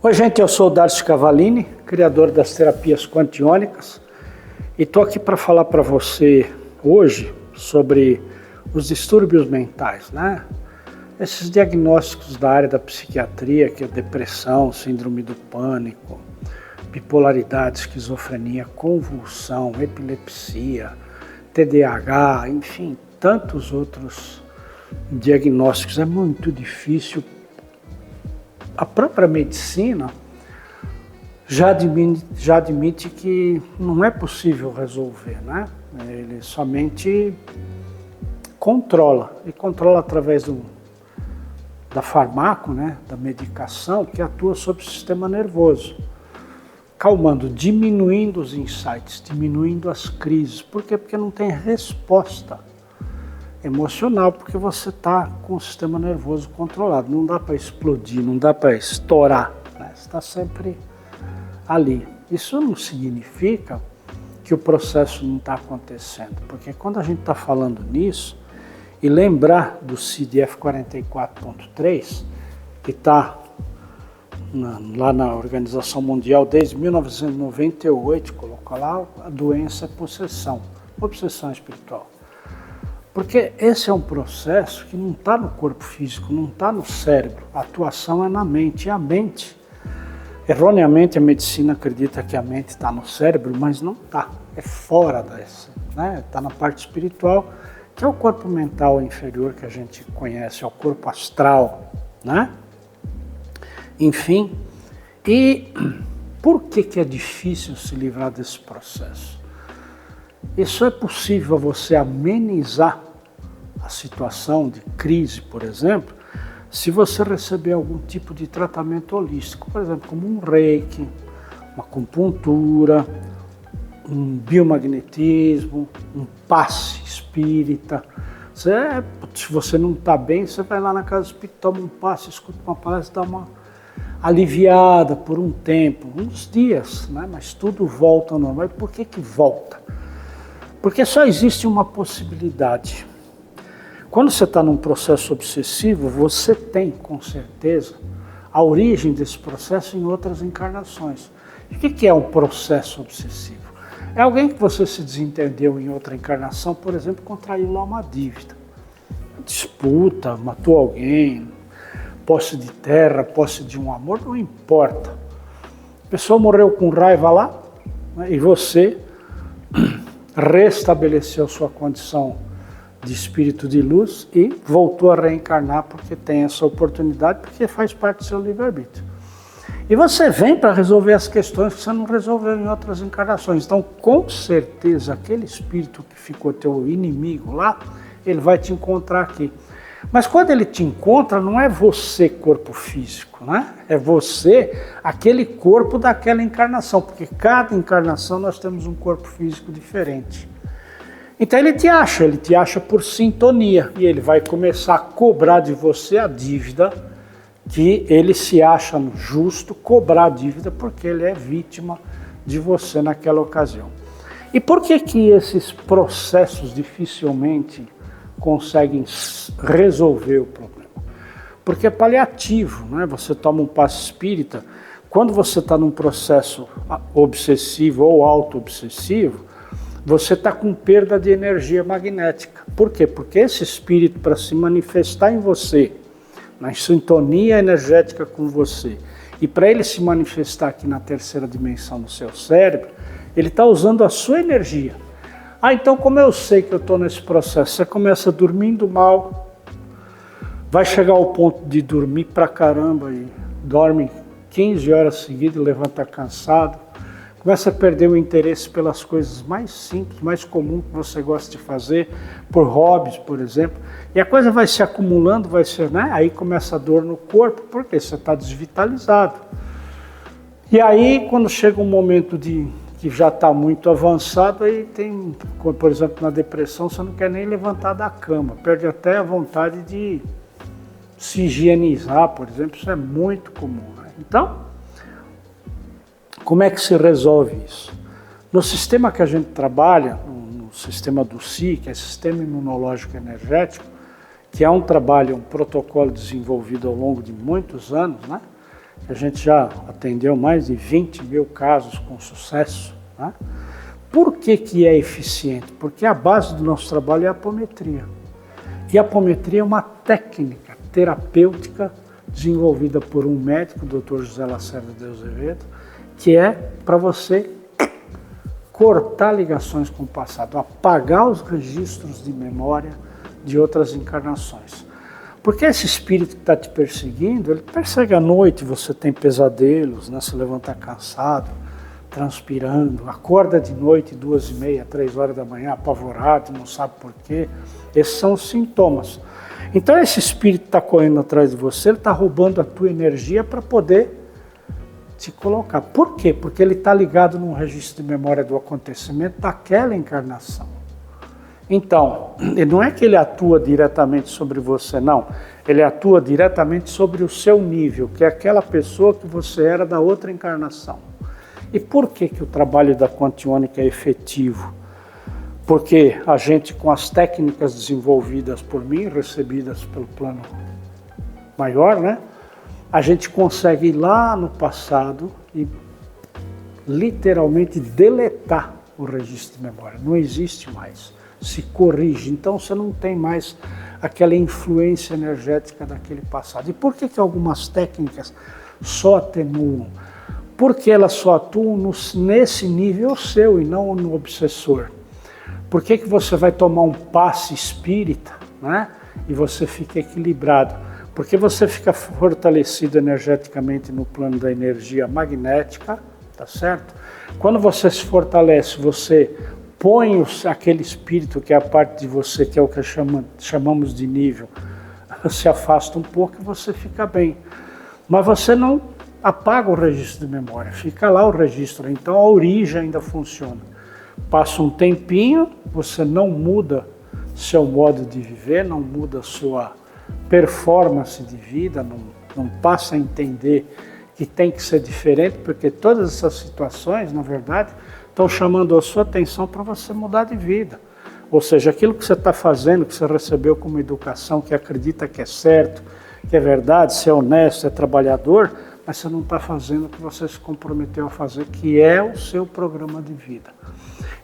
Oi, gente, eu sou o Darcio Cavallini, criador das terapias quantiônicas, e estou aqui para falar para você hoje sobre os distúrbios mentais, né? Esses diagnósticos da área da psiquiatria, que é depressão, síndrome do pânico, bipolaridade, esquizofrenia, convulsão, epilepsia, TDAH, enfim, tantos outros diagnósticos. É muito difícil. A própria medicina já admite que não é possível resolver, né? Ele somente controla, e controla através da farmaco, né? Da medicação que atua sobre o sistema nervoso, calmando, diminuindo os insights, diminuindo as crises. Por quê? Porque não tem resposta emocional, porque você está com o sistema nervoso controlado. Não dá para explodir, não dá para estourar, né? Está sempre ali. Isso não significa que o processo não está acontecendo, porque quando a gente está falando nisso, e lembrar do CDF 44.3, que está lá na Organização Mundial desde 1998, coloca lá, a doença é possessão, obsessão espiritual. Porque esse é um processo que não está no corpo físico, não está no cérebro. A atuação é na mente. E a mente, erroneamente a medicina acredita que a mente está no cérebro, mas não está. É fora dessa, né? Está na parte espiritual, que é o corpo mental inferior que a gente conhece, é o corpo astral, né? Enfim, e por que é difícil se livrar desse processo? Isso é possível você amenizar a situação de crise, por exemplo, se você receber algum tipo de tratamento holístico, por exemplo, como um reiki, uma acupuntura, um biomagnetismo, um passe espírita. Se você não está bem, você vai lá na casa espírita, toma um passe, escuta uma palestra, dá uma aliviada por um tempo, uns dias, né? Mas tudo volta ao normal. E por que volta? Porque só existe uma possibilidade. Quando você está num processo obsessivo, você tem, com certeza, a origem desse processo em outras encarnações. E o que é um processo obsessivo? É alguém que você se desentendeu em outra encarnação, por exemplo, contraiu lá uma dívida, disputa, matou alguém, posse de terra, posse de um amor, não importa. A pessoa morreu com raiva lá, né, e você restabeleceu sua condição de espírito de luz e voltou a reencarnar porque tem essa oportunidade, porque faz parte do seu livre-arbítrio. E você vem para resolver as questões que você não resolveu em outras encarnações. Então, com certeza, aquele espírito que ficou teu inimigo lá, ele vai te encontrar aqui. Mas quando ele te encontra, não é você corpo físico, né? É você, aquele corpo daquela encarnação, porque cada encarnação nós temos um corpo físico diferente. Então ele te acha por sintonia, e ele vai começar a cobrar de você a dívida que ele se acha justo cobrar a dívida, porque ele é vítima de você naquela ocasião. E por que esses processos dificilmente conseguem resolver o problema? Porque é paliativo, né? Você toma um passe espírita, quando você está num processo obsessivo ou auto-obsessivo, você está com perda de energia magnética. Por quê? Porque esse espírito, para se manifestar em você, na sintonia energética com você, e para ele se manifestar aqui na terceira dimensão do seu cérebro, ele está usando a sua energia. Então como eu sei que eu estou nesse processo? Você começa dormindo mal, vai chegar ao ponto de dormir pra caramba e dorme 15 horas seguidas, levanta cansado, começa a perder o interesse pelas coisas mais simples, mais comuns que você gosta de fazer, por hobbies, por exemplo, e a coisa vai se acumulando, né? Aí começa a dor no corpo, porque você está desvitalizado. E aí, quando chega um momento que já está muito avançado, aí tem, por exemplo, na depressão, você não quer nem levantar da cama, perde até a vontade de se higienizar, por exemplo, isso é muito comum, né? Então, como é que se resolve isso? No sistema que a gente trabalha, no sistema do SI, que é Sistema Imunológico Energético, que é um trabalho, um protocolo desenvolvido ao longo de muitos anos, né? A gente já atendeu mais de 20 mil casos com sucesso. Né? Por que é eficiente? Porque a base do nosso trabalho é a apometria. E a apometria é uma técnica terapêutica desenvolvida por um médico, o Dr. José Lacerda de Azevedo, que é para você cortar ligações com o passado, apagar os registros de memória de outras encarnações. Porque esse espírito que está te perseguindo, ele persegue à noite, você tem pesadelos, né? Se levanta cansado, transpirando, acorda de noite, 2h30, 3 horas da manhã, apavorado, não sabe por quê. Esses são os sintomas. Então esse espírito está correndo atrás de você, ele está roubando a tua energia para poder te colocar. Por quê? Porque ele está ligado num registro de memória do acontecimento daquela encarnação. Então, não é que ele atua diretamente sobre você, não. Ele atua diretamente sobre o seu nível, que é aquela pessoa que você era da outra encarnação. E por que o trabalho da quantiônica é efetivo? Porque a gente, com as técnicas desenvolvidas por mim, recebidas pelo plano maior, né? A gente consegue ir lá no passado e literalmente deletar o registro de memória. Não existe mais. Se corrige. Então você não tem mais aquela influência energética daquele passado. E por que algumas técnicas só atenuam? Porque elas só atuam nesse nível seu e não no obsessor. Por que você vai tomar um passe espírita, né? E você fica equilibrado? Porque você fica fortalecido energeticamente no plano da energia magnética, tá certo? Quando você se fortalece, você põe aquele espírito que é a parte de você, que é o que chamamos de nível, se afasta um pouco e você fica bem. Mas você não apaga o registro de memória, fica lá o registro, então a origem ainda funciona. Passa um tempinho, você não muda seu modo de viver, não muda sua performance de vida, não passa a entender que tem que ser diferente, porque todas essas situações, na verdade, estão chamando a sua atenção para você mudar de vida. Ou seja, aquilo que você está fazendo, que você recebeu como educação, que acredita que é certo, que é verdade, se é honesto, é trabalhador, mas você não está fazendo o que você se comprometeu a fazer, que é o seu programa de vida.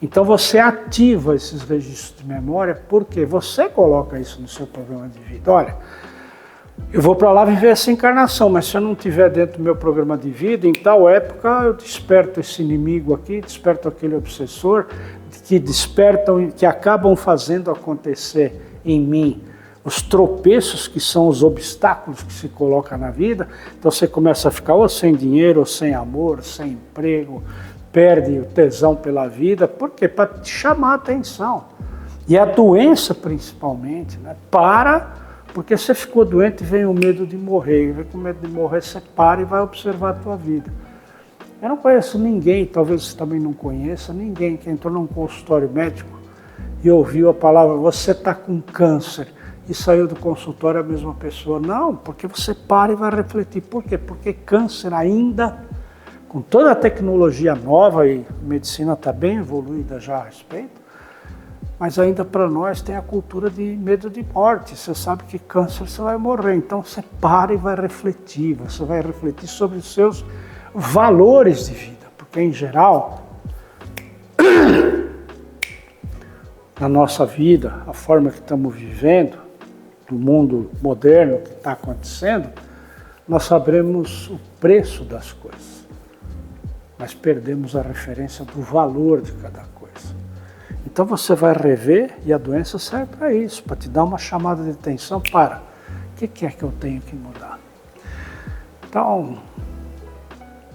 Então você ativa esses registros de memória, porque você coloca isso no seu programa de vida. Olha, eu vou para lá viver essa encarnação, mas se eu não estiver dentro do meu programa de vida, em tal época eu desperto esse inimigo aqui, desperto aquele obsessor, que despertam, que acabam fazendo acontecer em mim os tropeços, que são os obstáculos que se coloca na vida. Então você começa a ficar ou sem dinheiro, ou sem amor, sem emprego, perde o tesão pela vida. Por quê? Para te chamar a atenção. E a doença principalmente, né? Porque você ficou doente e vem o medo de morrer. E vem com medo de morrer, você para e vai observar a tua vida. Eu não conheço ninguém, talvez você também não conheça, ninguém que entrou num consultório médico e ouviu a palavra, você está com câncer, e saiu do consultório a mesma pessoa. Não, porque você para e vai refletir. Por quê? Porque câncer ainda, com toda a tecnologia nova, e a medicina está bem evoluída já a respeito, mas ainda para nós tem a cultura de medo de morte. Você sabe que câncer você vai morrer, então você para e vai refletir. Você vai refletir sobre os seus valores de vida, porque em geral, na nossa vida, a forma que estamos vivendo, do mundo moderno que está acontecendo, nós sabemos o preço das coisas, mas perdemos a referência do valor de cada coisa. Então você vai rever, e a doença serve para isso, para te dar uma chamada de atenção para o que é que eu tenho que mudar. Então,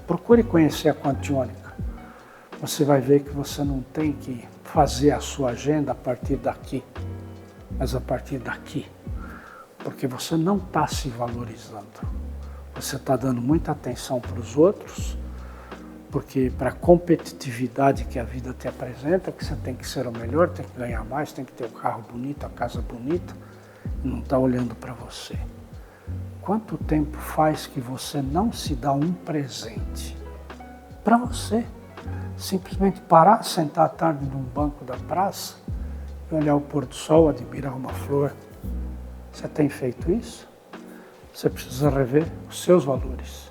procure conhecer a quantiônica. Você vai ver que você não tem que fazer a sua agenda a partir daqui, mas a partir daqui. Porque você não está se valorizando. Você está dando muita atenção para os outros, porque para a competitividade que a vida te apresenta, que você tem que ser o melhor, tem que ganhar mais, tem que ter o carro bonito, a casa bonita, e não está olhando para você. Quanto tempo faz que você não se dá um presente para você? Simplesmente parar, sentar à tarde num banco da praça e olhar o pôr do sol, admirar uma flor. Você tem feito isso? Você precisa rever os seus valores.